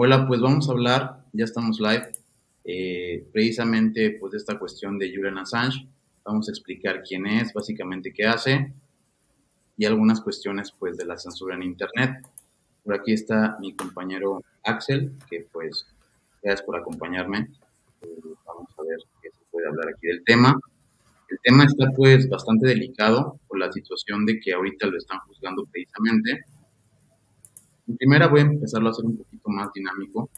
Hola, pues vamos a hablar, ya estamos live, precisamente pues de esta cuestión de Julian Assange. Vamos a explicar quién es, básicamente qué hace y algunas cuestiones pues de la censura en Internet. Por aquí está mi compañero Axel, que pues gracias por acompañarme. Vamos a ver qué se puede hablar aquí del tema. El tema está pues bastante delicado por la situación de que ahorita lo están juzgando precisamente. En primera voy a empezarlo a hacer un poquito más dinámico.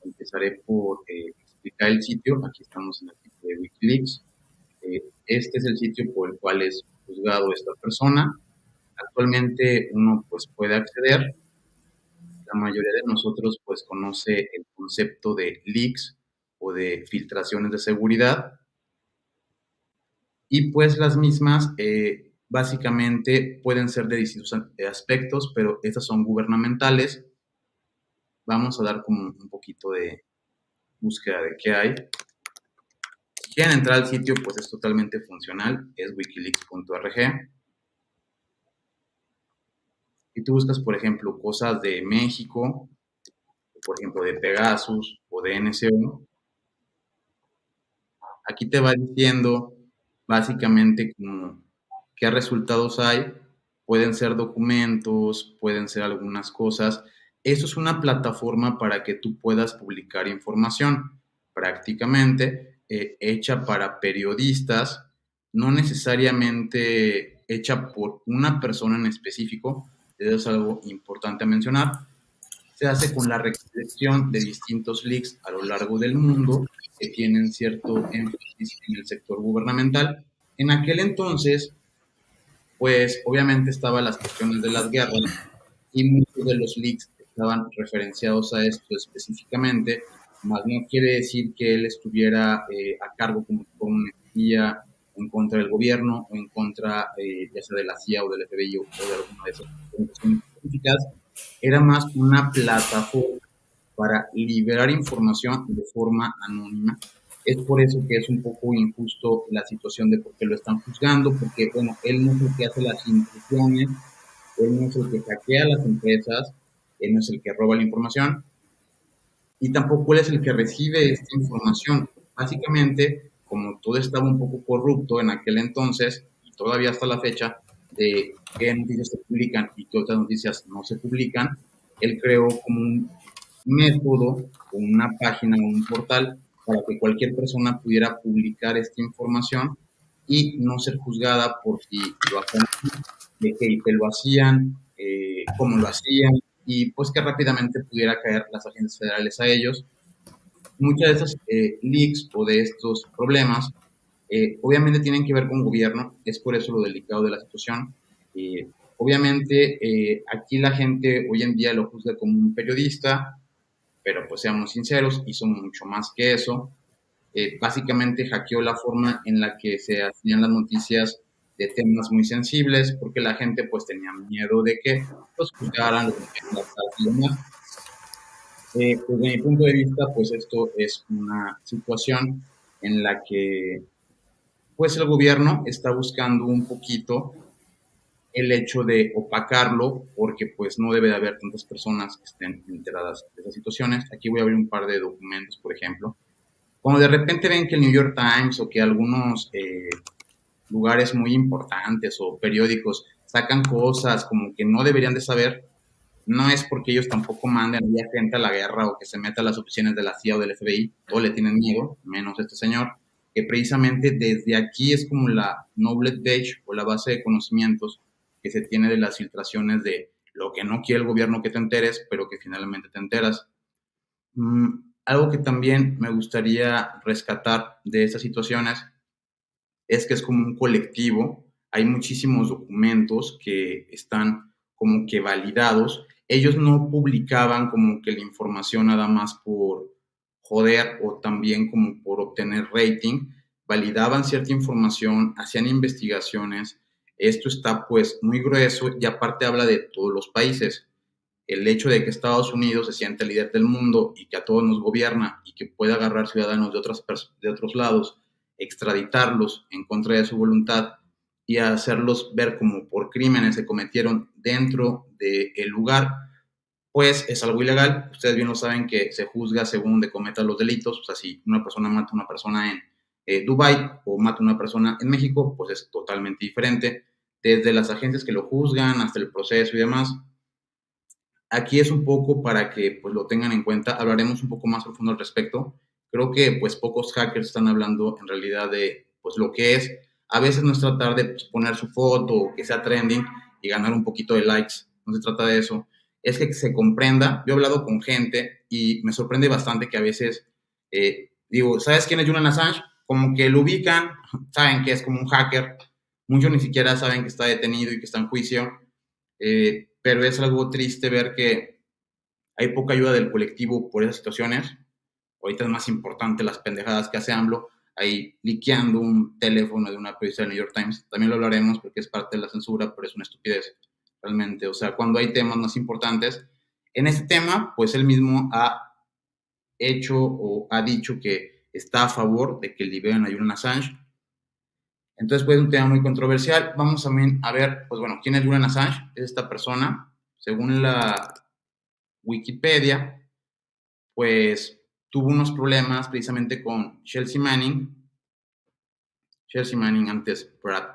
Empezaré por explicar el sitio. Aquí estamos en el sitio de Wikileaks. Este es el sitio por el cual es juzgado esta persona. Actualmente uno pues puede acceder. La mayoría de nosotros pues conoce el concepto de leaks o de filtraciones de seguridad y pues las mismas básicamente pueden ser de distintos aspectos, pero estas son gubernamentales. Vamos a dar como un poquito de búsqueda de qué hay. Si quieren entrar al sitio, pues es totalmente funcional, es wikileaks.org. Y tú buscas, por ejemplo, cosas de México, por ejemplo, de Pegasus o de NSO, aquí te va diciendo básicamente como qué resultados hay. Pueden ser documentos, pueden ser algunas cosas. Eso es una plataforma para que tú puedas publicar información, prácticamente hecha para periodistas, no necesariamente hecha por una persona en específico. Eso es algo importante a mencionar. Se hace con la recolección de distintos leaks a lo largo del mundo que tienen cierto énfasis en el sector gubernamental. En aquel entonces, pues obviamente estaban las cuestiones de las guerras y muchos de los leaks estaban referenciados a esto específicamente, más no quiere decir que él estuviera a cargo como por una espía en contra del gobierno o en contra ya sea de la CIA o del FBI o de alguna de esas organizaciones específicas. Era más una plataforma para liberar información de forma anónima. Es por eso que es un poco injusto la situación de por qué lo están juzgando, porque, bueno, él no es el que hace las intrusiones, él no es el que hackea las empresas, él no es el que roba la información y tampoco él es el que recibe esta información. Básicamente, como todo estaba un poco corrupto en aquel entonces y todavía hasta la fecha, de qué noticias se publican y qué otras noticias no se publican, él creó como un método, una página o un portal para que cualquier persona pudiera publicar esta información y no ser juzgada por si lo hacían, de qué IP lo hacían, cómo lo hacían, y pues que rápidamente pudiera caer las agencias federales a ellos. Muchas de estas leaks o de estos problemas obviamente tienen que ver con gobierno, es por eso lo delicado de la situación. Obviamente aquí la gente hoy en día lo juzga como un periodista, pero pues seamos sinceros, hizo mucho más que eso. Básicamente hackeó la forma en la que se hacían las noticias de temas muy sensibles, porque la gente pues tenía miedo de que los juzgaran, los metieran a la cárcel y demás. Desde mi punto de vista, pues esto es una situación en la que pues el gobierno está buscando un poquito el hecho de opacarlo, porque pues no debe de haber tantas personas que estén enteradas de esas situaciones. Aquí voy a abrir un par de documentos, por ejemplo. Cuando de repente ven que el New York Times o que algunos lugares muy importantes o periódicos sacan cosas como que no deberían de saber, no es porque ellos tampoco manden a gente a la guerra o que se meta a las oficinas de la CIA o del FBI, o le tienen miedo, menos este señor, que precisamente desde aquí es como la knowledge base o la base de conocimientos que se tiene de las filtraciones de lo que no quiere el gobierno que te enteres, pero que finalmente te enteras. Algo que también me gustaría rescatar de estas situaciones es que es como un colectivo, hay muchísimos documentos que están como que validados. Ellos no publicaban como que la información nada más por joder o también como por obtener rating, validaban cierta información, hacían investigaciones. Esto está pues muy grueso y aparte habla de todos los países. El hecho de que Estados Unidos se siente el líder del mundo y que a todos nos gobierna y que puede agarrar ciudadanos de otros lados, extraditarlos en contra de su voluntad y hacerlos ver como por crímenes se cometieron dentro del lugar, pues es algo ilegal. Ustedes bien lo saben que se juzga según de cometa los delitos. O sea, si una persona mata a una persona en Dubái o mata a una persona en México, pues es totalmente diferente. Desde las agencias que lo juzgan hasta el proceso y demás. Aquí es un poco para que pues lo tengan en cuenta. Hablaremos un poco más profundo al respecto. Creo que pues pocos hackers están hablando en realidad de pues lo que es. A veces no es tratar de pues, poner su foto o que sea trending y ganar un poquito de likes. No se trata de eso. Es que se comprenda. Yo he hablado con gente y me sorprende bastante que a veces digo, ¿sabes quién es Julian Assange? Como que lo ubican, saben que es como un hacker. Muchos ni siquiera saben que está detenido y que está en juicio. Pero es algo triste ver que hay poca ayuda del colectivo por esas situaciones. Ahorita es más importante las pendejadas que hace AMLO, ahí liqueando un teléfono de una periodista del New York Times. También lo hablaremos porque es parte de la censura, pero es una estupidez, realmente. O sea, cuando hay temas más importantes, en este tema, pues él mismo ha hecho o ha dicho que está a favor de que liberen a Julian Assange. Entonces, pues es un tema muy controversial. Vamos también a ver, pues bueno, ¿quién es Julian Assange? Es esta persona, según la Wikipedia, pues tuvo unos problemas precisamente con Chelsea Manning. Chelsea Manning antes Brad,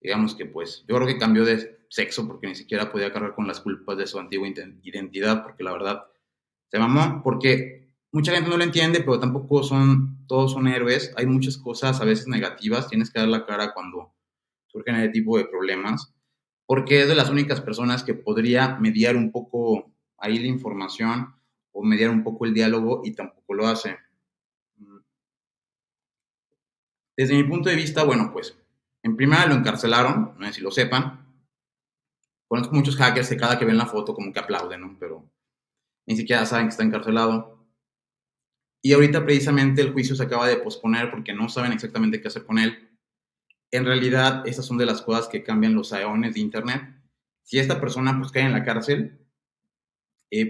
digamos que pues yo creo que cambió de sexo porque ni siquiera podía cargar con las culpas de su antigua identidad, porque la verdad se mamó, porque mucha gente no lo entiende, pero tampoco todos son héroes. Hay muchas cosas a veces negativas, tienes que dar la cara cuando surgen ese tipo de problemas, porque es de las únicas personas que podría mediar un poco ahí la información o mediar un poco el diálogo y tampoco lo hace. Desde mi punto de vista, bueno, pues en primera lo encarcelaron, no sé si lo sepan. Conozco muchos hackers que cada que ven la foto como que aplauden, ¿no? Pero ni siquiera saben que está encarcelado. Y ahorita precisamente el juicio se acaba de posponer porque no saben exactamente qué hacer con él. En realidad, esas son de las cosas que cambian los aeones de Internet. Si esta persona pues cae en la cárcel,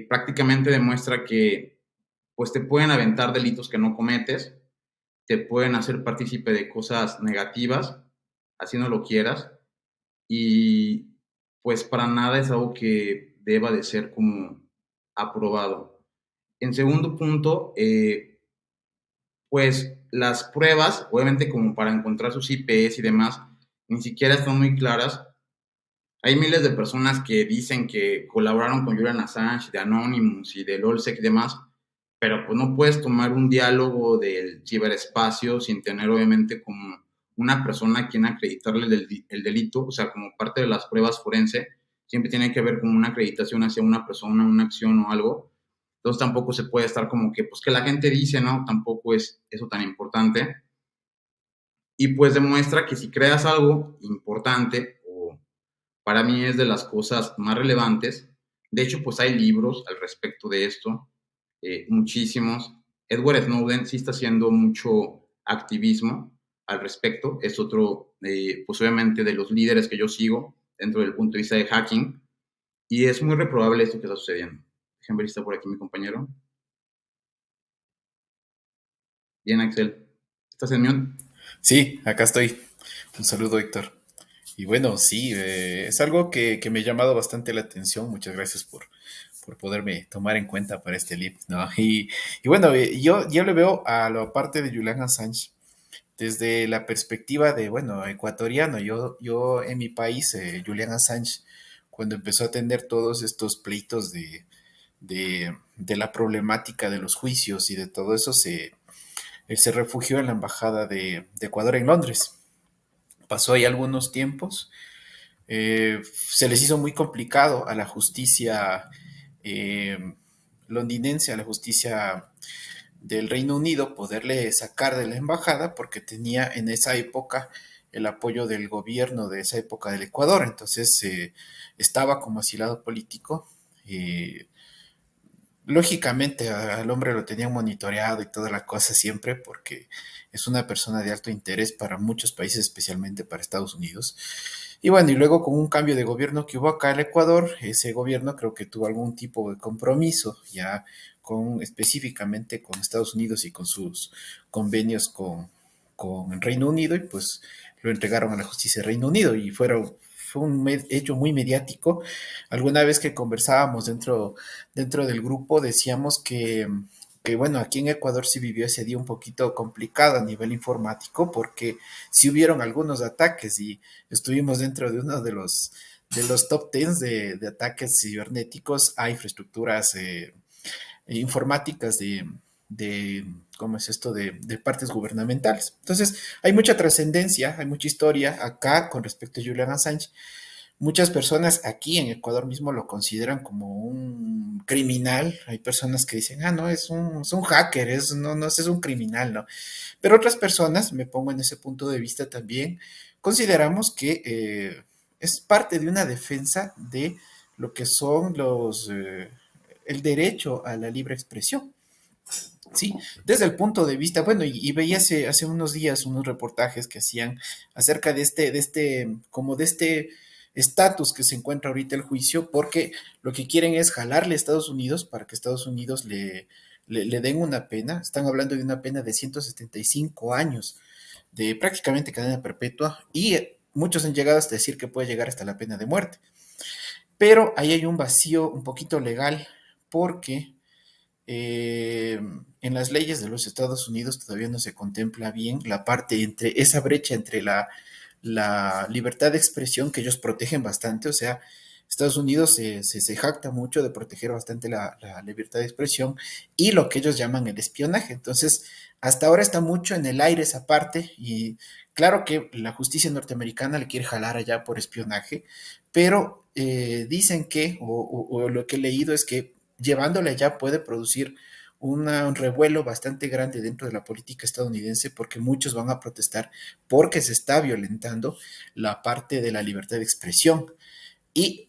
prácticamente demuestra que pues te pueden aventar delitos que no cometes, te pueden hacer partícipe de cosas negativas, así no lo quieras, y pues para nada es algo que deba de ser como aprobado. En segundo punto, pues las pruebas, obviamente como para encontrar sus IPs y demás, ni siquiera están muy claras. Hay miles de personas que dicen que colaboraron con Julian Assange, de Anonymous y de LOLSEC y demás, pero pues no puedes tomar un diálogo del ciberespacio sin tener obviamente como una persona a quien acreditarle el delito, o sea, como parte de las pruebas forense, siempre tiene que haber como una acreditación hacia una persona, una acción o algo. Entonces tampoco se puede estar como que, pues que la gente dice, ¿no? Tampoco es eso tan importante. Y pues demuestra que si creas algo importante o para mí es de las cosas más relevantes. De hecho, pues hay libros al respecto de esto, muchísimos. Edward Snowden sí está haciendo mucho activismo al respecto. Es otro, pues obviamente, de los líderes que yo sigo dentro del punto de vista de hacking. Y es muy reprobable esto que está sucediendo. Déjenme ver si está por aquí mi compañero. Bien, Axel. ¿Estás en mute? Sí, acá estoy. Un saludo, Héctor. Y bueno, sí, es algo que me ha llamado bastante la atención. Muchas gracias por poderme tomar en cuenta para este live, ¿no? Y bueno, yo le veo a la parte de Julian Assange desde la perspectiva de, bueno, ecuatoriano. Yo en mi país, Julian Assange, cuando empezó a atender todos estos pleitos de la problemática de los juicios y de todo eso, él se refugió en la embajada de Ecuador en Londres. Pasó ahí algunos tiempos. Se les hizo muy complicado a la justicia eh, londinense, a la justicia del Reino Unido, poderle sacar de la embajada porque tenía en esa época el apoyo del gobierno de esa época del Ecuador. Entonces estaba como asilado político. Eh, Lógicamente al hombre lo tenían monitoreado y toda la cosa siempre porque es una persona de alto interés para muchos países, especialmente para Estados Unidos. Y bueno, y luego con un cambio de gobierno que hubo acá en Ecuador, ese gobierno creo que tuvo algún tipo de compromiso ya con específicamente con Estados Unidos y con sus convenios con el Reino Unido y pues lo entregaron a la justicia del Reino Unido y fue un hecho muy mediático. Alguna vez que conversábamos dentro del grupo decíamos que, bueno, aquí en Ecuador sí vivió ese día un poquito complicado a nivel informático porque sí hubieron algunos ataques y estuvimos dentro de uno de los top 10 de ataques cibernéticos a infraestructuras informáticas de, ¿cómo es esto?, de partes gubernamentales. Entonces, hay mucha trascendencia, hay mucha historia acá con respecto a Julian Assange. Muchas personas aquí en Ecuador mismo lo consideran como un criminal. Hay personas que dicen, ah, no, es un hacker, no, es un criminal, ¿no? Pero otras personas, me pongo en ese punto de vista también, consideramos que es parte de una defensa de lo que son el derecho a la libre expresión. Sí, desde el punto de vista, bueno, y veía hace unos días unos reportajes que hacían acerca como de este estatus que se encuentra ahorita el juicio, porque lo que quieren es jalarle a Estados Unidos para que Estados Unidos le den una pena. Están hablando de una pena de 175 años, de prácticamente cadena perpetua, y muchos han llegado hasta decir que puede llegar hasta la pena de muerte. Pero ahí hay un vacío un poquito legal, porque en las leyes de los Estados Unidos todavía no se contempla bien la parte entre esa brecha entre la libertad de expresión que ellos protegen bastante, o sea, Estados Unidos se jacta mucho de proteger bastante la libertad de expresión y lo que ellos llaman el espionaje. Entonces, hasta ahora está mucho en el aire esa parte y claro que la justicia norteamericana le quiere jalar allá por espionaje, pero dicen que, o lo que he leído es que llevándole allá puede producir un revuelo bastante grande dentro de la política estadounidense porque muchos van a protestar porque se está violentando la parte de la libertad de expresión. Y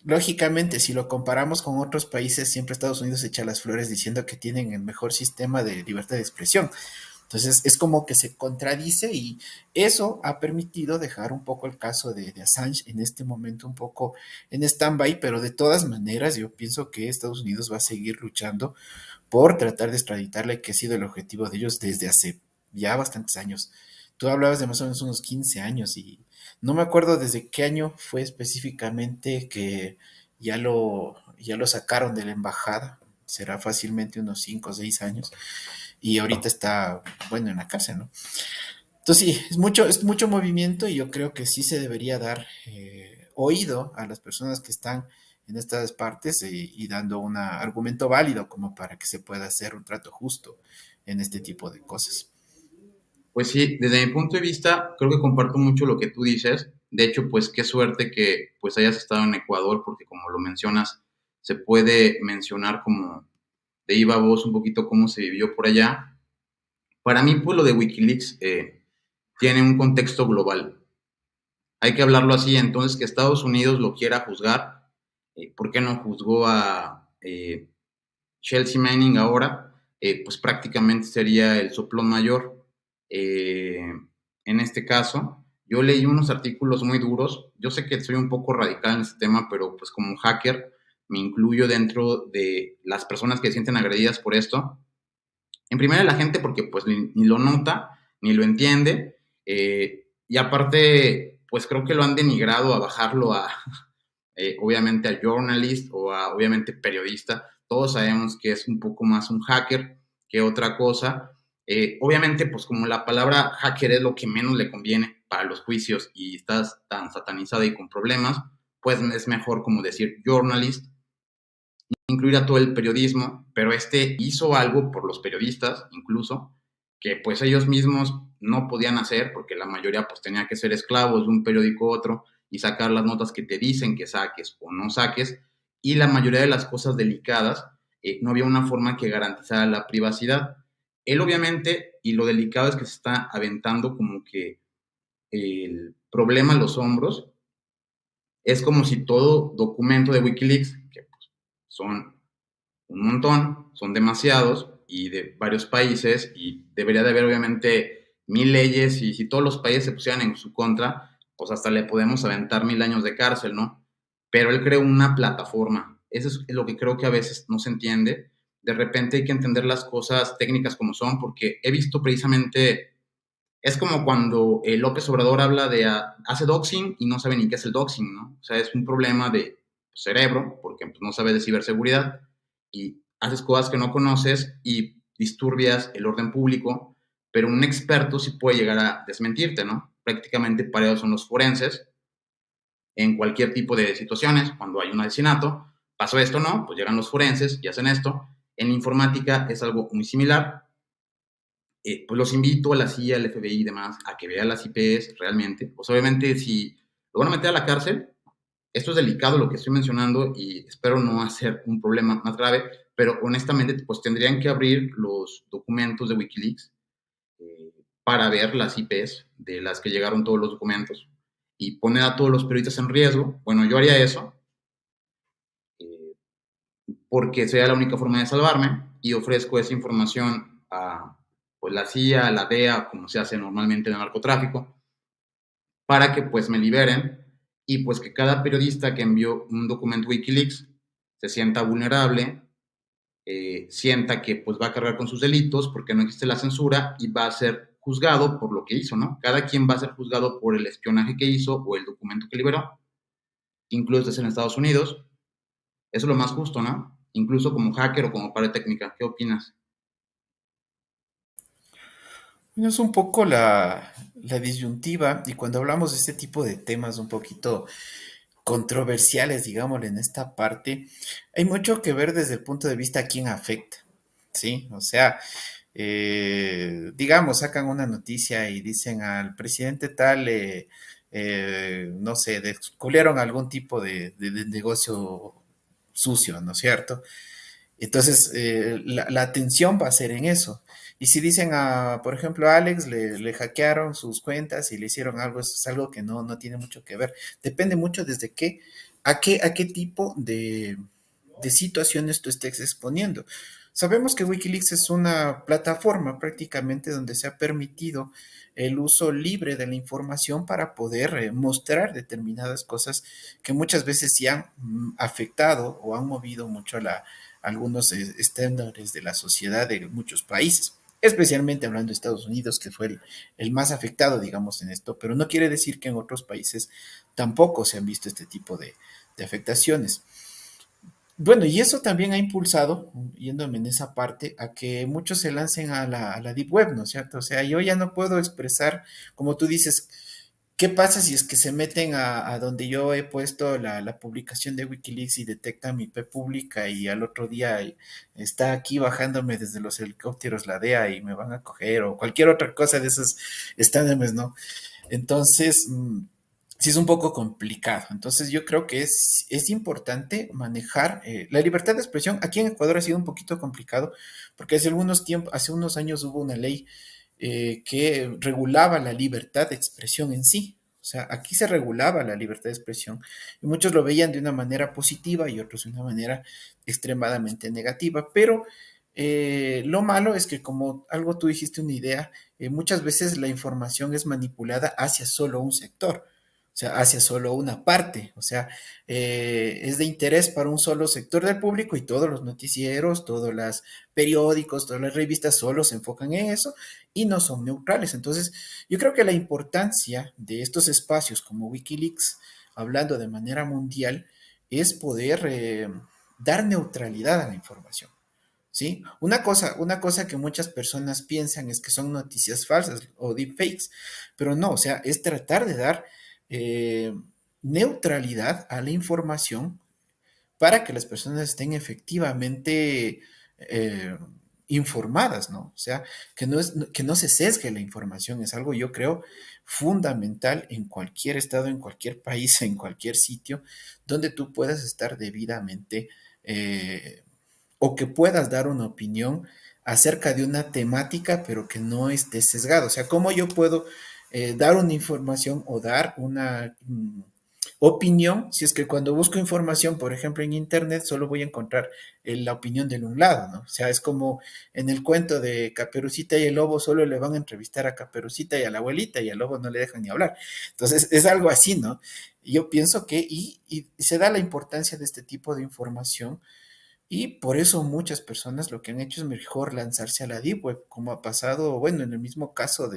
lógicamente, si lo comparamos con otros países, siempre Estados Unidos echa las flores diciendo que tienen el mejor sistema de libertad de expresión. Entonces es como que se contradice y eso ha permitido dejar un poco el caso de Assange en este momento un poco en stand-by, pero de todas maneras yo pienso que Estados Unidos va a seguir luchando por tratar de extraditarle, que ha sido el objetivo de ellos desde hace ya bastantes años. Tú hablabas de más o menos unos 15 años y no me acuerdo desde qué año fue específicamente que ya lo sacaron de la embajada. Será fácilmente unos 5 o 6 años y ahorita está, bueno, en la cárcel, ¿no? Entonces sí, es mucho movimiento y yo creo que sí se debería dar oído a las personas que están en estas partes y dando un argumento válido como para que se pueda hacer un trato justo en este tipo de cosas. Pues sí, desde mi punto de vista, creo que comparto mucho lo que tú dices. De hecho, pues qué suerte que pues hayas estado en Ecuador, porque como lo mencionas, se puede mencionar como de viva voz un poquito cómo se vivió por allá. Para mí, pues lo de Wikileaks tiene un contexto global. Hay que hablarlo así, entonces que Estados Unidos lo quiera juzgar, ¿por qué no juzgó a Chelsea Manning ahora? Pues prácticamente sería el soplón mayor. Eh, en este caso, yo leí unos artículos muy duros. Yo sé que soy un poco radical en este tema, pero pues como hacker me incluyo dentro de las personas que se sienten agredidas por esto. En primera la gente porque pues ni lo nota, ni lo entiende, y aparte pues creo que lo han denigrado a bajarlo a, obviamente a journalist o a obviamente periodista. Todos sabemos que es un poco más un hacker que otra cosa. Obviamente pues como la palabra hacker es lo que menos le conviene para los juicios y estás tan satanizada y con problemas, pues es mejor como decir journalist, incluir a todo el periodismo, pero este hizo algo por los periodistas, incluso, que pues ellos mismos no podían hacer, porque la mayoría pues tenía que ser esclavos de un periódico a otro y sacar las notas que te dicen que saques o no saques, y la mayoría de las cosas delicadas, no había una forma que garantizara la privacidad. Él obviamente, y lo delicado es que se está aventando como que el problema a los hombros, es como si todo documento de Wikileaks, que pues, son un montón, son demasiados y de varios países y debería de haber obviamente 1000 leyes y si todos los países se pusieran en su contra, pues hasta le podemos aventar 1000 años de cárcel, ¿no? Pero él creó una plataforma. Eso es lo que creo que a veces no se entiende. De repente hay que entender las cosas técnicas como son, porque he visto precisamente Es como cuando López Obrador habla de hace doxing y no sabe ni qué es el doxing, ¿no? O sea, es un problema de cerebro, porque pues, no sabe de ciberseguridad y haces cosas que no conoces y disturbias el orden público, pero un experto sí puede llegar a desmentirte, ¿no? Prácticamente para eso son los forenses en cualquier tipo de situaciones, cuando hay un asesinato, pasó esto, ¿no? Pues llegan los forenses y hacen esto. En la informática es algo muy similar, pues los invito a la CIA, al FBI y demás a que vean las IPs realmente. Pues obviamente si lo van a meter a la cárcel, esto es delicado lo que estoy mencionando y espero no hacer un problema más grave, pero honestamente pues tendrían que abrir los documentos de Wikileaks para ver las IPs de las que llegaron todos los documentos y poner a todos los periodistas en riesgo. Bueno, yo haría eso eh, porque sería la única forma de salvarme y ofrezco esa información a pues, la CIA, a la DEA, como se hace normalmente en el narcotráfico, para que pues me liberen y pues que cada periodista que envió un documento Wikileaks se sienta vulnerable, sienta que pues va a cargar con sus delitos porque no existe la censura y va a ser juzgado por lo que hizo, ¿no? Cada quien va a ser juzgado por el espionaje que hizo o el documento que liberó, incluso en Estados Unidos. Eso es lo más justo, ¿no? Incluso como hacker o como padre técnica. ¿Qué opinas? Bueno, es un poco la disyuntiva y cuando hablamos de este tipo de temas un poquito controversiales, digámosle, en esta parte, hay mucho que ver desde el punto de vista a quién afecta, ¿sí? O sea, digamos, sacan una noticia y dicen al presidente tal, no sé, descubrieron algún tipo de negocio sucio, ¿no es cierto? Entonces, la atención va a ser en eso. Y si dicen a, por ejemplo, a Alex le hackearon sus cuentas y le hicieron algo, eso es algo que no tiene mucho que ver. Depende mucho desde a qué tipo de situaciones tú estés exponiendo. Sabemos que Wikileaks es una plataforma prácticamente donde se ha permitido el uso libre de la información para poder mostrar determinadas cosas que muchas veces sí han afectado o han movido mucho algunos estándares de la sociedad de muchos países, especialmente hablando de Estados Unidos, que fue el más afectado, digamos, en esto, pero no quiere decir que en otros países tampoco se han visto este tipo de afectaciones. Bueno, y eso también ha impulsado, yéndome en esa parte, a que muchos se lancen a la Deep Web, ¿no es cierto? O sea, yo ya no puedo expresar, como tú dices, ¿qué pasa si es que se meten a donde yo he puesto la publicación de Wikileaks y detectan mi IP pública y al otro día está aquí bajándome desde los helicópteros la DEA y me van a coger o cualquier otra cosa de esos estándares, ¿no? Entonces, sí es un poco complicado. Entonces, yo creo que es importante manejar la libertad de expresión. Aquí en Ecuador ha sido un poquito complicado porque hace unos años hubo una ley que regulaba la libertad de expresión en sí. O sea, aquí se regulaba la libertad de expresión y muchos lo veían de una manera positiva y otros de una manera extremadamente negativa. Pero lo malo es que, como algo tú dijiste, una idea, muchas veces la información es manipulada hacia solo un sector, o sea, hacia solo una parte, o sea, es de interés para un solo sector del público y todos los noticieros, todos los periódicos, todas las revistas solo se enfocan en eso y no son neutrales. Entonces, yo creo que la importancia de estos espacios como Wikileaks, hablando de manera mundial, es poder dar neutralidad a la información. ¿Sí? Una cosa que muchas personas piensan es que son noticias falsas o deepfakes, pero no, o sea, es tratar de dar eh, neutralidad a la información para que las personas estén efectivamente informadas, ¿no? O sea, que no se sesgue la información, es algo, yo creo, fundamental en cualquier estado, en cualquier país, en cualquier sitio, donde tú puedas estar debidamente o que puedas dar una opinión acerca de una temática, pero que no esté sesgado. O sea, ¿cómo yo puedo dar una información o dar una opinión si es que cuando busco información, por ejemplo, en Internet, solo voy a encontrar la opinión de un lado, ¿no? O sea, es como en el cuento de Caperucita y el Lobo, solo le van a entrevistar a Caperucita y a la abuelita y al lobo no le dejan ni hablar. Entonces, es algo así, ¿no? Yo pienso que, y se da la importancia de este tipo de información y por eso muchas personas lo que han hecho es mejor lanzarse a la Deep Web, como ha pasado, bueno, en el mismo caso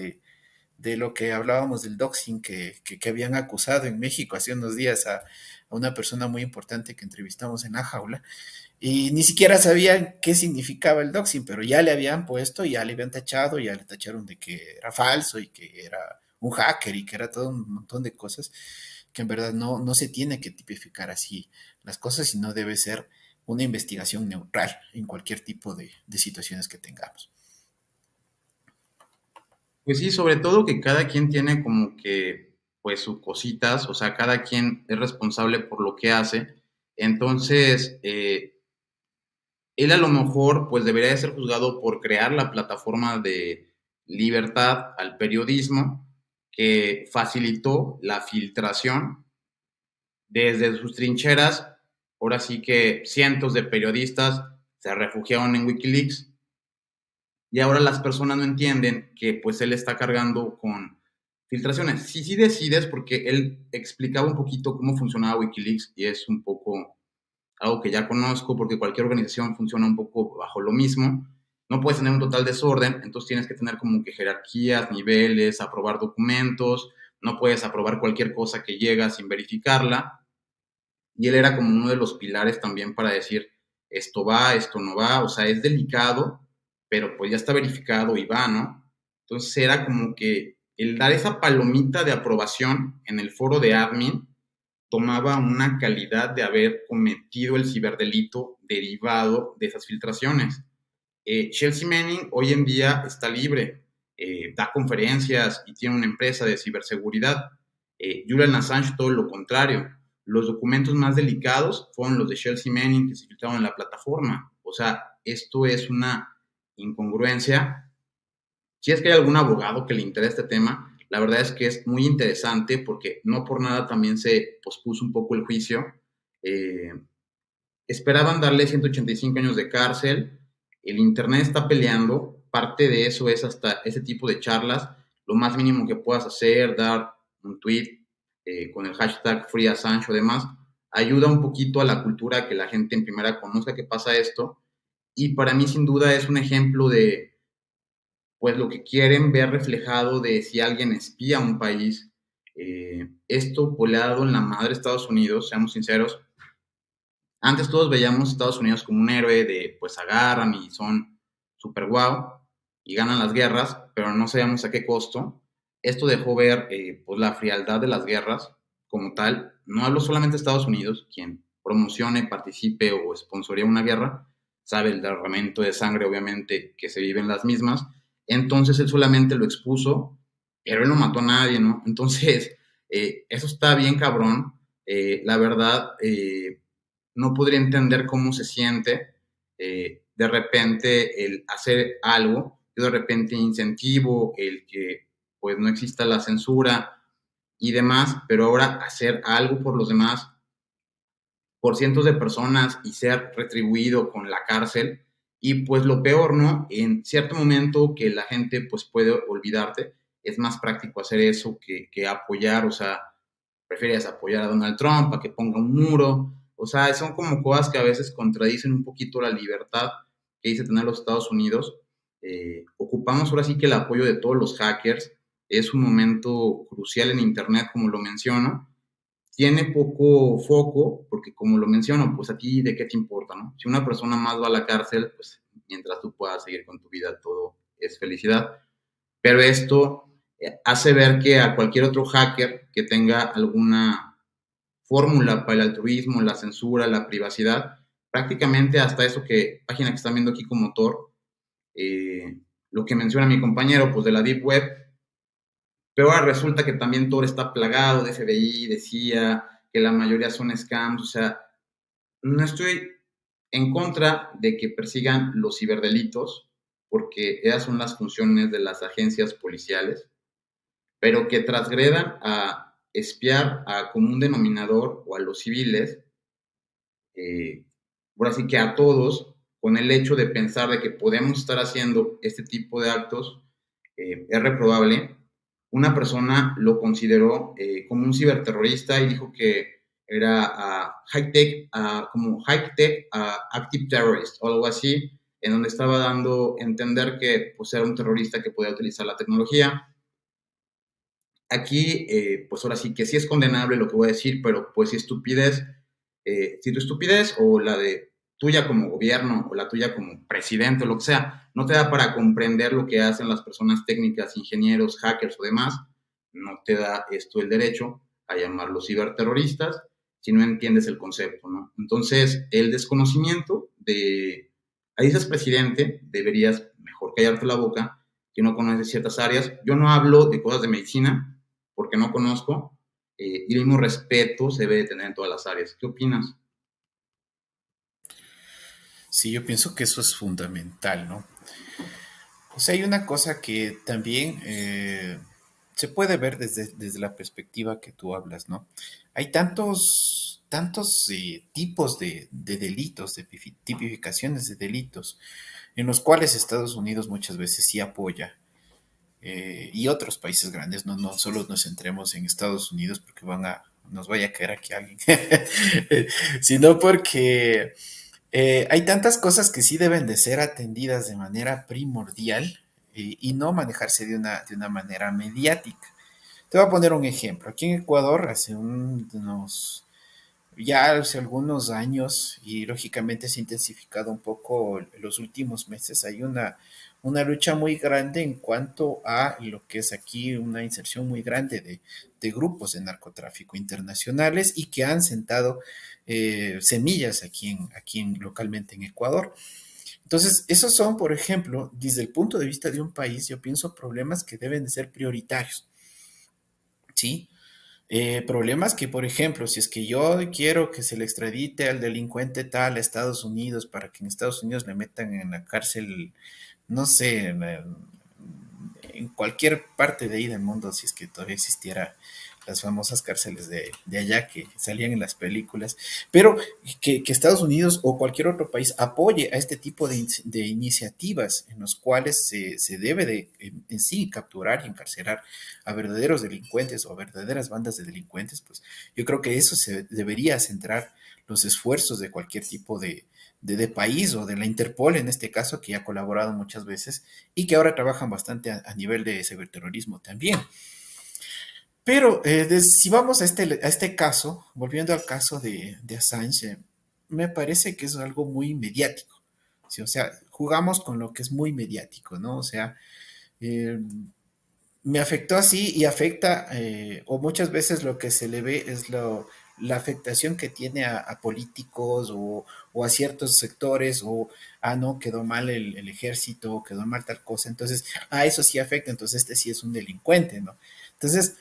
de lo que hablábamos del doxing que habían acusado en México hace unos días a una persona muy importante que entrevistamos en la jaula y ni siquiera sabían qué significaba el doxing, pero ya le habían puesto, ya le habían tachado, ya le tacharon de que era falso y que era un hacker y que era todo un montón de cosas que en verdad no se tiene que tipificar así las cosas y no debe ser una investigación neutral en cualquier tipo de situaciones que tengamos. Pues sí, sobre todo que cada quien tiene como que, pues, sus cositas, o sea, cada quien es responsable por lo que hace. Entonces, él a lo mejor, pues, debería de ser juzgado por crear la plataforma de libertad al periodismo que facilitó la filtración desde sus trincheras. Ahora sí que cientos de periodistas se refugiaron en Wikileaks y ahora las personas no entienden que pues él está cargando con filtraciones. Sí, sí decides porque él explicaba un poquito cómo funcionaba Wikileaks y es un poco algo que ya conozco porque cualquier organización funciona un poco bajo lo mismo. No puedes tener un total desorden, entonces tienes que tener como que jerarquías, niveles, aprobar documentos, no puedes aprobar cualquier cosa que llega sin verificarla. Y él era como uno de los pilares también para decir, esto va, esto no va, o sea, es delicado, pero pues ya está verificado y va, ¿no? Entonces era como que el dar esa palomita de aprobación en el foro de admin tomaba una calidad de haber cometido el ciberdelito derivado de esas filtraciones. Chelsea Manning hoy en día está libre, da conferencias y tiene una empresa de ciberseguridad. Julian Assange, todo lo contrario. Los documentos más delicados fueron los de Chelsea Manning que se filtraron en la plataforma. O sea, esto es una incongruencia. Si es que hay algún abogado que le interese este tema, la verdad es que es muy interesante porque no por nada también se pospuso un poco el juicio. Eh, Esperaban darle 185 años de cárcel. El Internet está peleando. Parte de eso es hasta ese tipo de charlas. Lo más mínimo que puedas hacer, dar un tweet con el hashtag Free Assange o demás, ayuda un poquito a la cultura que la gente en primera conozca que pasa esto. Y para mí, sin duda, es un ejemplo de pues lo que quieren ver reflejado de si alguien espía a un país. Esto pues, le ha dado en la madre a Estados Unidos, seamos sinceros. Antes todos veíamos a Estados Unidos como un héroe de, pues agarran y son super guau y ganan las guerras, pero no sabíamos a qué costo. Esto dejó ver pues la frialdad de las guerras como tal. No hablo solamente de Estados Unidos, quien promocione, participe o sponsoría una guerra, sabe el derramamiento de sangre obviamente que se vive en las mismas. Entonces él solamente lo expuso, pero él no mató a nadie, ¿no? Entonces, eso está bien cabrón. La verdad, no podría entender cómo se siente de repente el hacer algo, yo de repente incentivo el que pues no exista la censura y demás, pero ahora hacer algo por los demás, por cientos de personas y ser retribuido con la cárcel. Y pues lo peor, ¿no? En cierto momento que la gente pues puede olvidarte, es más práctico hacer eso que apoyar, o sea, prefieres apoyar a Donald Trump a que ponga un muro, o sea, son como cosas que a veces contradicen un poquito la libertad que dice tener los Estados Unidos. Ocupamos ahora sí que el apoyo de todos los hackers, es un momento crucial en Internet, como lo menciono, tiene poco foco, porque como lo menciono, pues a ti de qué te importa, ¿no? Si una persona más va a la cárcel, pues mientras tú puedas seguir con tu vida, todo es felicidad. Pero esto hace ver que a cualquier otro hacker que tenga alguna fórmula para el altruismo, la censura, la privacidad, prácticamente hasta eso que página que están viendo aquí como Tor, lo que menciona mi compañero, pues de la Deep Web, pero ahora resulta que también Tor está plagado de FBI, de CIA, que la mayoría son scams, o sea, no estoy en contra de que persigan los ciberdelitos, porque esas son las funciones de las agencias policiales, pero que transgredan a espiar a común denominador o a los civiles, ahora sí que a todos, con el hecho de pensar de que podemos estar haciendo este tipo de actos, es reprobable. Una persona lo consideró como un ciberterrorista y dijo que era high-tech, como high-tech active terrorist o algo así, en donde estaba dando a entender que pues, era un terrorista que podía utilizar la tecnología. aquí, pues ahora sí que sí es condenable lo que voy a decir, pero pues si tu estupidez o la de tuya como gobierno o la tuya como presidente o lo que sea, no te da para comprender lo que hacen las personas técnicas, ingenieros, hackers o demás, no te da esto el derecho a llamarlos ciberterroristas si no entiendes el concepto, ¿no? Entonces, el desconocimiento de, ahí dices presidente, deberías mejor callarte la boca que no conoces ciertas áreas. Yo no hablo de cosas de medicina porque no conozco, y el mismo respeto se debe de tener en todas las áreas. ¿Qué opinas? Sí, yo pienso que eso es fundamental, ¿no? O sea, hay una cosa que también se puede ver desde la perspectiva que tú hablas, ¿no? Hay tantos tipos de delitos, de tipificaciones de delitos, en los cuales Estados Unidos muchas veces sí apoya, y otros países grandes, no solo nos centremos en Estados Unidos porque nos vaya a caer aquí alguien, sino porque hay tantas cosas que sí deben de ser atendidas de manera primordial, y no manejarse de una manera mediática. Te voy a poner un ejemplo. Aquí en Ecuador, ya hace algunos años, y lógicamente se ha intensificado un poco en los últimos meses, hay una lucha muy grande en cuanto a lo que es aquí una inserción muy grande de grupos de narcotráfico internacionales y que han sentado semillas localmente en Ecuador. Entonces, esos son, por ejemplo, desde el punto de vista de un país, yo pienso problemas que deben de ser prioritarios, ¿sí? Problemas que, por ejemplo, si es que yo quiero que se le extradite al delincuente tal a Estados Unidos para que en Estados Unidos le metan en la cárcel, no sé, en cualquier parte de ahí del mundo, si es que todavía existiera las famosas cárceles de allá que salían en las películas, pero que Estados Unidos o cualquier otro país apoye a este tipo de iniciativas en los cuales se debe de en sí capturar y encarcelar a verdaderos delincuentes o a verdaderas bandas de delincuentes, pues yo creo que eso se debería centrar los esfuerzos de cualquier tipo de país o de la Interpol en este caso, que ya ha colaborado muchas veces y que ahora trabajan bastante a nivel de ciberterrorismo también. Pero si vamos a este caso, volviendo al caso de Assange, me parece que es algo muy mediático. ¿Sí? O sea, jugamos con lo que es muy mediático, ¿no? O sea, eh, me afectó así y afecta, o muchas veces lo que se le ve es la afectación que tiene a políticos o a ciertos sectores, o, no, quedó mal el ejército, quedó mal tal cosa, entonces, eso sí afecta, entonces este sí es un delincuente, ¿no? Entonces,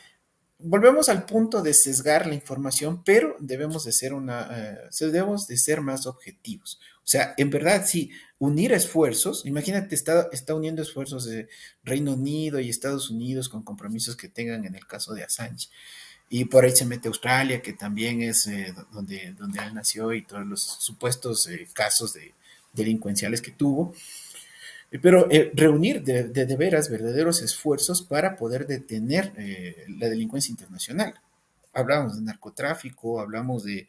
volvemos al punto de sesgar la información, pero debemos de ser más objetivos. O sea, en verdad, sí, unir esfuerzos, imagínate, está uniendo esfuerzos de Reino Unido y Estados Unidos con compromisos que tengan en el caso de Assange. Y por ahí se mete Australia, que también es donde él nació y todos los supuestos casos delincuenciales que tuvo. Pero reunir de veras verdaderos esfuerzos para poder detener la delincuencia internacional. Hablamos de narcotráfico, hablamos de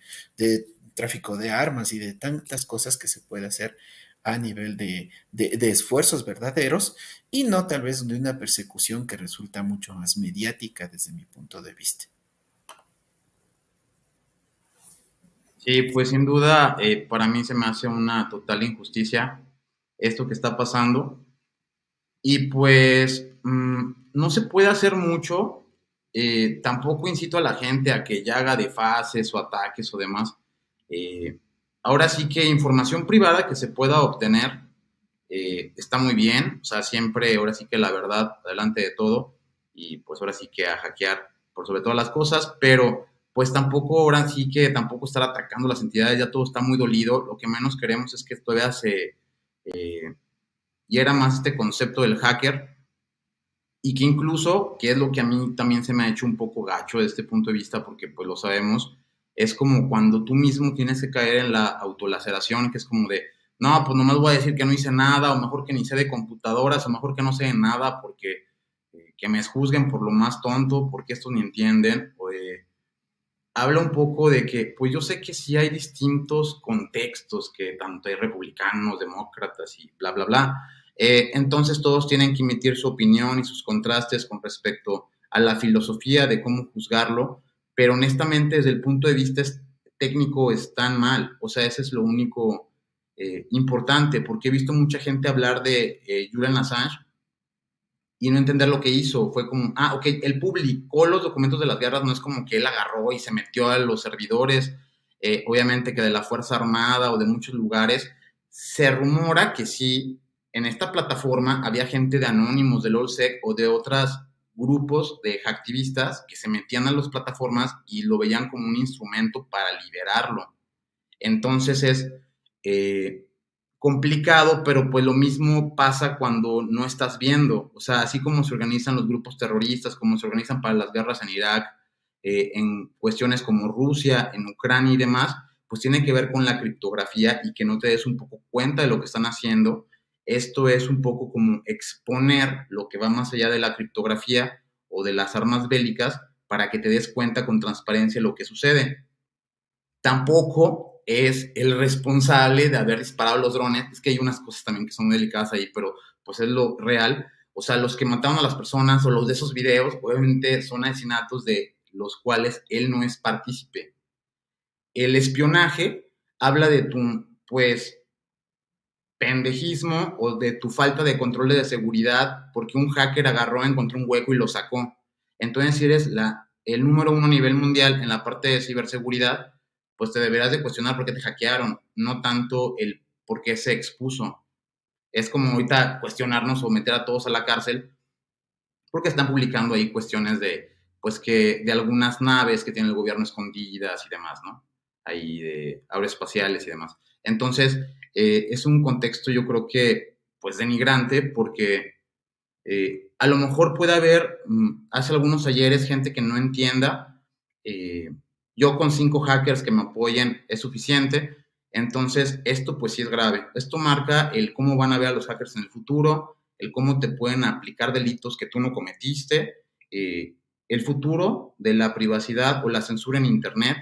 tráfico de armas y de tantas cosas que se puede hacer a nivel de esfuerzos verdaderos y no tal vez de una persecución que resulta mucho más mediática desde mi punto de vista. Sí, pues sin duda, para mí se me hace una total injusticia esto que está pasando. Y pues no se puede hacer mucho. Tampoco incito a la gente a que ya haga defaces o ataques o demás. Eh, Ahora sí que información privada que se pueda obtener está muy bien. O sea, siempre, ahora sí que la verdad, adelante de todo. Y pues ahora sí que a hackear por sobre todas las cosas. Pero pues tampoco, ahora sí que tampoco estar atacando las entidades. Ya todo está muy dolido. Lo que menos queremos es que todavía y era más este concepto del hacker, y que incluso, que es lo que a mí también se me ha hecho un poco gacho desde este punto de vista, porque pues lo sabemos, es como cuando tú mismo tienes que caer en la autolaceración, que es como de, no, pues nomás voy a decir que no hice nada, o mejor que ni sé de computadoras, o mejor que no sé de nada, porque que me juzguen por lo más tonto, porque estos ni entienden, o habla un poco de que, pues yo sé que sí hay distintos contextos, que tanto hay republicanos, demócratas y bla, bla, bla. Entonces todos tienen que emitir su opinión y sus contrastes con respecto a la filosofía de cómo juzgarlo, pero honestamente desde el punto de vista técnico están mal. O sea, ese es lo único importante, porque he visto mucha gente hablar de Julian Assange y no entender lo que hizo. Fue como, ok, él publicó los documentos de las guerras, no es como que él agarró y se metió a los servidores, obviamente que de la Fuerza Armada o de muchos lugares. Se rumora que sí, en esta plataforma había gente de Anonymous, del OLSEC o de otros grupos de hacktivistas que se metían a las plataformas y lo veían como un instrumento para liberarlo. Entonces es complicado, pero pues lo mismo pasa cuando no estás viendo. O sea, así como se organizan los grupos terroristas, como se organizan para las guerras en Irak, en cuestiones como Rusia, en Ucrania y demás, pues tiene que ver con la criptografía y que no te des un poco cuenta de lo que están haciendo. Esto es un poco como exponer lo que va más allá de la criptografía o de las armas bélicas para que te des cuenta con transparencia de lo que sucede. Tampoco es el responsable de haber disparado los drones. Es que hay unas cosas también que son delicadas ahí, pero pues es lo real. O sea, los que mataron a las personas o los de esos videos, obviamente son asesinatos de los cuales él no es partícipe. El espionaje habla de tu, pues, pendejismo o de tu falta de control de seguridad porque un hacker agarró, encontró un hueco y lo sacó. Entonces, si eres el número uno a nivel mundial en la parte de ciberseguridad, pues te deberás de cuestionar por qué te hackearon, no tanto el por qué se expuso. Es como ahorita cuestionarnos o meter a todos a la cárcel porque están publicando ahí cuestiones de, pues que de algunas naves que tiene el gobierno escondidas y demás, ¿no? Ahí de aeroespaciales y demás. Entonces, es un contexto yo creo que, pues, denigrante porque a lo mejor puede haber, hace algunos ayeres, gente que no entienda. eh, yo con 5 hackers que me apoyen es suficiente. Entonces, esto pues sí es grave. Esto marca el cómo van a ver a los hackers en el futuro, el cómo te pueden aplicar delitos que tú no cometiste, el futuro de la privacidad o la censura en Internet.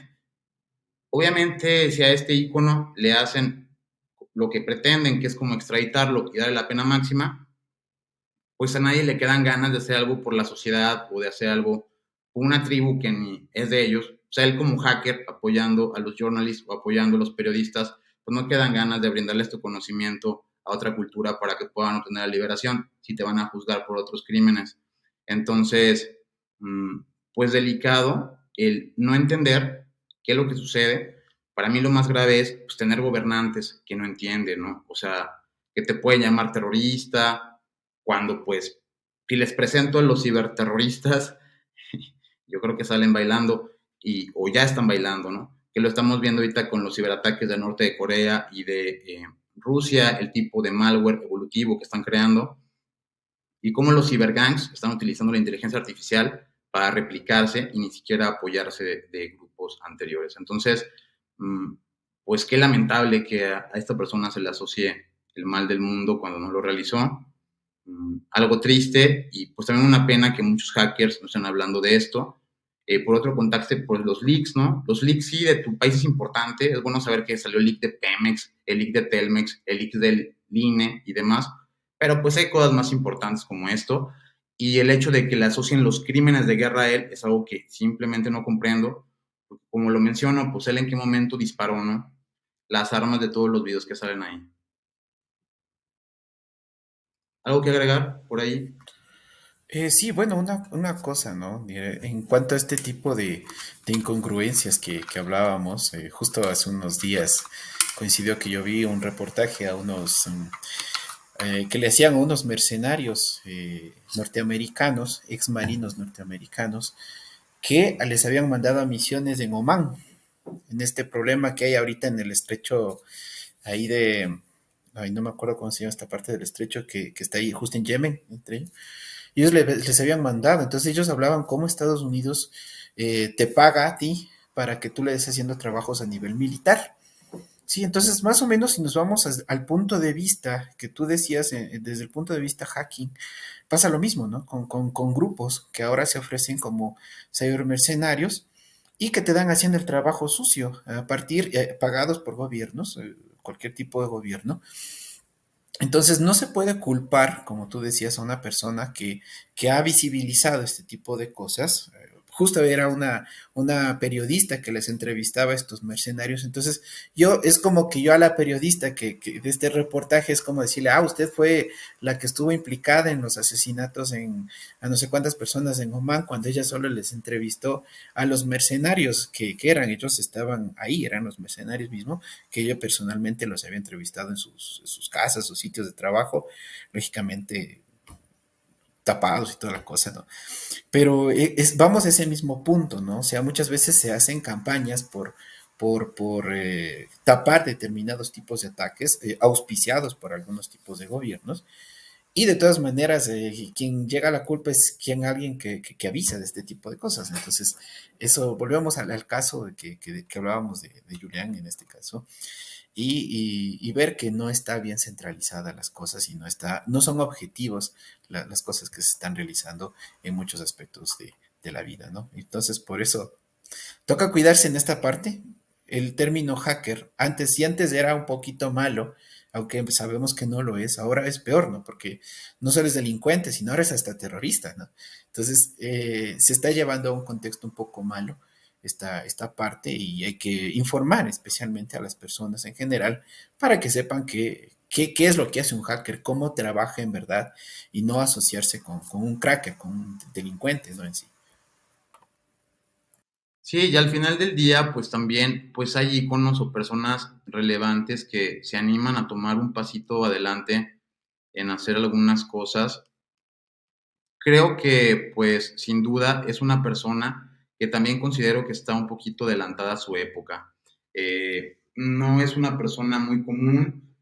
Obviamente, si a este icono le hacen lo que pretenden, que es como extraditarlo y darle la pena máxima, pues a nadie le quedan ganas de hacer algo por la sociedad o de hacer algo por una tribu que ni es de ellos. O sea, él como hacker apoyando a los journalists o apoyando a los periodistas, pues no quedan ganas de brindarles tu conocimiento a otra cultura para que puedan obtener la liberación si te van a juzgar por otros crímenes. Entonces, pues delicado el no entender qué es lo que sucede. Para mí lo más grave es pues, tener gobernantes que no entienden, ¿no? O sea, que te pueden llamar terrorista, cuando pues si les presento a los ciberterroristas, yo creo que salen bailando o ya están bailando, ¿no? Que lo estamos viendo ahorita con los ciberataques del norte de Corea y de Rusia, el tipo de malware evolutivo que están creando y cómo los cibergangs están utilizando la inteligencia artificial para replicarse y ni siquiera apoyarse de grupos anteriores. Entonces, pues qué lamentable que a esta persona se le asocie el mal del mundo cuando no lo realizó. Algo triste y pues también una pena que muchos hackers no estén hablando de esto. Por otro contacto, pues los leaks, ¿no? Los leaks sí de tu país es importante, es bueno saber que salió el leak de Pemex, el leak de Telmex, el leak del INE y demás, pero pues hay cosas más importantes como esto y el hecho de que le asocien los crímenes de guerra a él es algo que simplemente no comprendo, porque como lo menciono, pues él en qué momento disparó, ¿no? Las armas de todos los videos que salen ahí. ¿Algo que agregar por ahí? Sí, bueno, una cosa, ¿no? En cuanto a este tipo de incongruencias que hablábamos, justo hace unos días coincidió que yo vi un reportaje a unos que le hacían a unos mercenarios norteamericanos, ex marinos norteamericanos, que les habían mandado a misiones en Omán, en este problema que hay ahorita en el estrecho ahí ay, no me acuerdo cómo se llama esta parte del estrecho que está ahí justo en Yemen, entre ellos. Ellos les habían mandado, entonces ellos hablaban cómo Estados Unidos te paga a ti para que tú le des haciendo trabajos a nivel militar. Sí, entonces más o menos si nos vamos al punto de vista que tú decías, desde el punto de vista hacking, pasa lo mismo, ¿no? Con grupos que ahora se ofrecen como cibermercenarios y que te dan haciendo el trabajo sucio, a partir, pagados por gobiernos, cualquier tipo de gobierno, Entonces, no se puede culpar, como tú decías, a una persona que ha visibilizado este tipo de cosas. Justo era una periodista que les entrevistaba a estos mercenarios. Entonces, es como que yo a la periodista que de este reportaje es como decirle, usted fue la que estuvo implicada en los asesinatos a no sé cuántas personas en Oman, cuando ella solo les entrevistó a los mercenarios que eran, ellos estaban ahí, eran los mercenarios mismos que yo personalmente los había entrevistado en sus casas, sus sitios de trabajo, lógicamente tapados y toda la cosa, ¿no? Pero vamos a ese mismo punto, ¿no? O sea, muchas veces se hacen campañas por tapar determinados tipos de ataques auspiciados por algunos tipos de gobiernos. Y de todas maneras, quien llega a la culpa es alguien que avisa de este tipo de cosas. Entonces, eso, volvemos al caso que hablábamos de Julián en este caso, y ver que no está bien centralizadas las cosas y no son objetivos las cosas que se están realizando en muchos aspectos de la vida, ¿no? Entonces, por eso toca cuidarse en esta parte. El término hacker, si antes era un poquito malo, aunque sabemos que no lo es, ahora es peor, ¿no? Porque no solo es delincuente, sino ahora es hasta terrorista, ¿no? Entonces, se está llevando a un contexto un poco malo esta parte y hay que informar especialmente a las personas en general para que sepan qué es lo que hace un hacker, cómo trabaja en verdad y no asociarse con un cracker, con un delincuente, ¿no? En sí. Sí, y al final del día, pues también, pues hay iconos o personas relevantes que se animan a tomar un pasito adelante en hacer algunas cosas. Creo que, pues, sin duda es una persona que también considero que está un poquito adelantada a su época. No es una persona muy común.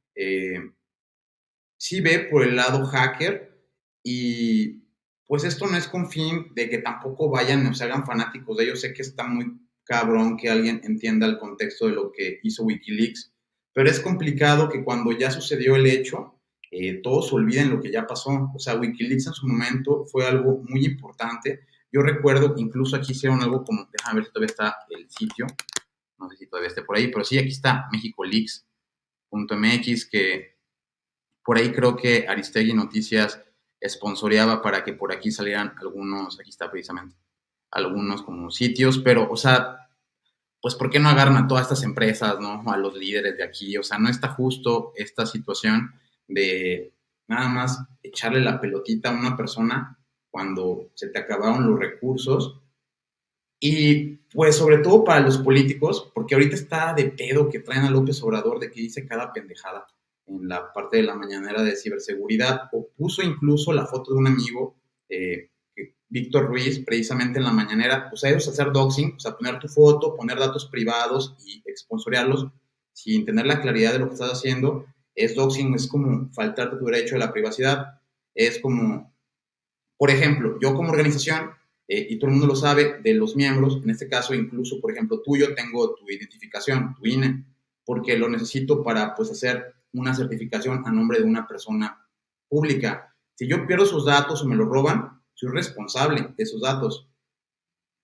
Sí ve por el lado hacker y pues esto no es con fin de que tampoco vayan o se hagan fanáticos de ellos. Sé que está muy cabrón que alguien entienda el contexto de lo que hizo Wikileaks, pero es complicado que cuando ya sucedió el hecho, todos olviden lo que ya pasó. O sea, Wikileaks en su momento fue algo muy importante. Yo recuerdo que incluso aquí hicieron algo como, déjame ver si todavía está el sitio, no sé si todavía esté por ahí, pero sí, aquí está mexicoleaks.mx, que por ahí creo que Aristegui Noticias sponsoreaba para que por aquí salieran algunos, aquí está precisamente, algunos como sitios, pero, o sea, pues, ¿por qué no agarran a todas estas empresas, no? A los líderes de aquí, o sea, no está justo esta situación de nada más echarle la pelotita a una persona cuando se te acabaron los recursos y pues sobre todo para los políticos, porque ahorita está de pedo que traen a López Obrador de que dice cada pendejada en la parte de la mañanera de ciberseguridad, o puso incluso la foto de un amigo, Víctor Ruiz, precisamente en la mañanera, pues a ellos hacer doxing, o sea, poner tu foto, poner datos privados y exponsorearlos sin tener la claridad de lo que estás haciendo, es doxing, es como faltarte tu derecho a la privacidad, es como por ejemplo, yo como organización, y todo el mundo lo sabe, de los miembros, en este caso incluso, por ejemplo, tuyo, tengo tu identificación, tu INE, porque lo necesito para pues hacer una certificación a nombre de una persona pública. Si yo pierdo esos datos o me los roban, soy responsable de esos datos.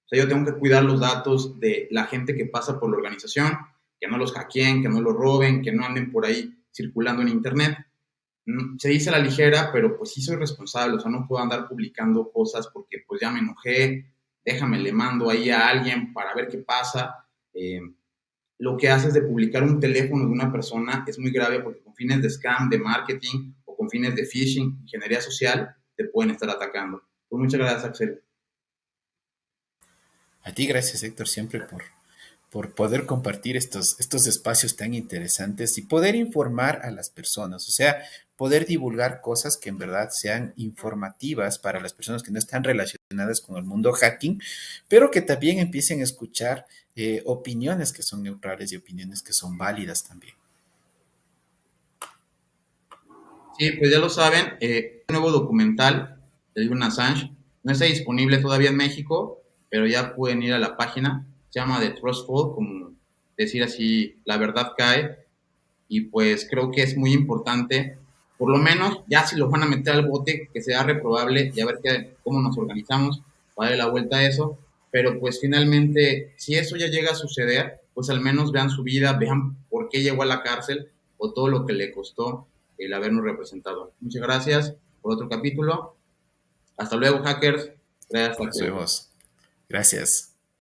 O sea, yo tengo que cuidar los datos de la gente que pasa por la organización, que no los hackeen, que no los roben, que no anden por ahí circulando en internet. Se dice a la ligera, pero pues sí soy responsable, o sea, no puedo andar publicando cosas porque pues ya me enojé, déjame, le mando ahí a alguien para ver qué pasa. Lo que haces de publicar un teléfono de una persona es muy grave porque con fines de scam, de marketing o con fines de phishing, ingeniería social, te pueden estar atacando. Pues muchas gracias, Axel. A ti, gracias, Héctor, siempre por poder compartir estos espacios tan interesantes y poder informar a las personas, o sea, poder divulgar cosas que en verdad sean informativas para las personas que no están relacionadas con el mundo hacking, pero que también empiecen a escuchar opiniones que son neutrales y opiniones que son válidas también. Sí, pues ya lo saben, un nuevo documental de Julian Assange no está disponible todavía en México, pero ya pueden ir a la página, se llama The Trustful, como decir así, la verdad cae, y pues creo que es muy importante, por lo menos ya si lo van a meter al bote, que sea reprobable y a ver cómo nos organizamos para darle la vuelta a eso, pero pues finalmente, si eso ya llega a suceder, pues al menos vean su vida, vean por qué llegó a la cárcel o todo lo que le costó el habernos representado. Muchas gracias por otro capítulo. Hasta luego, hackers. Gracias, Nos Axel. vemos. Gracias.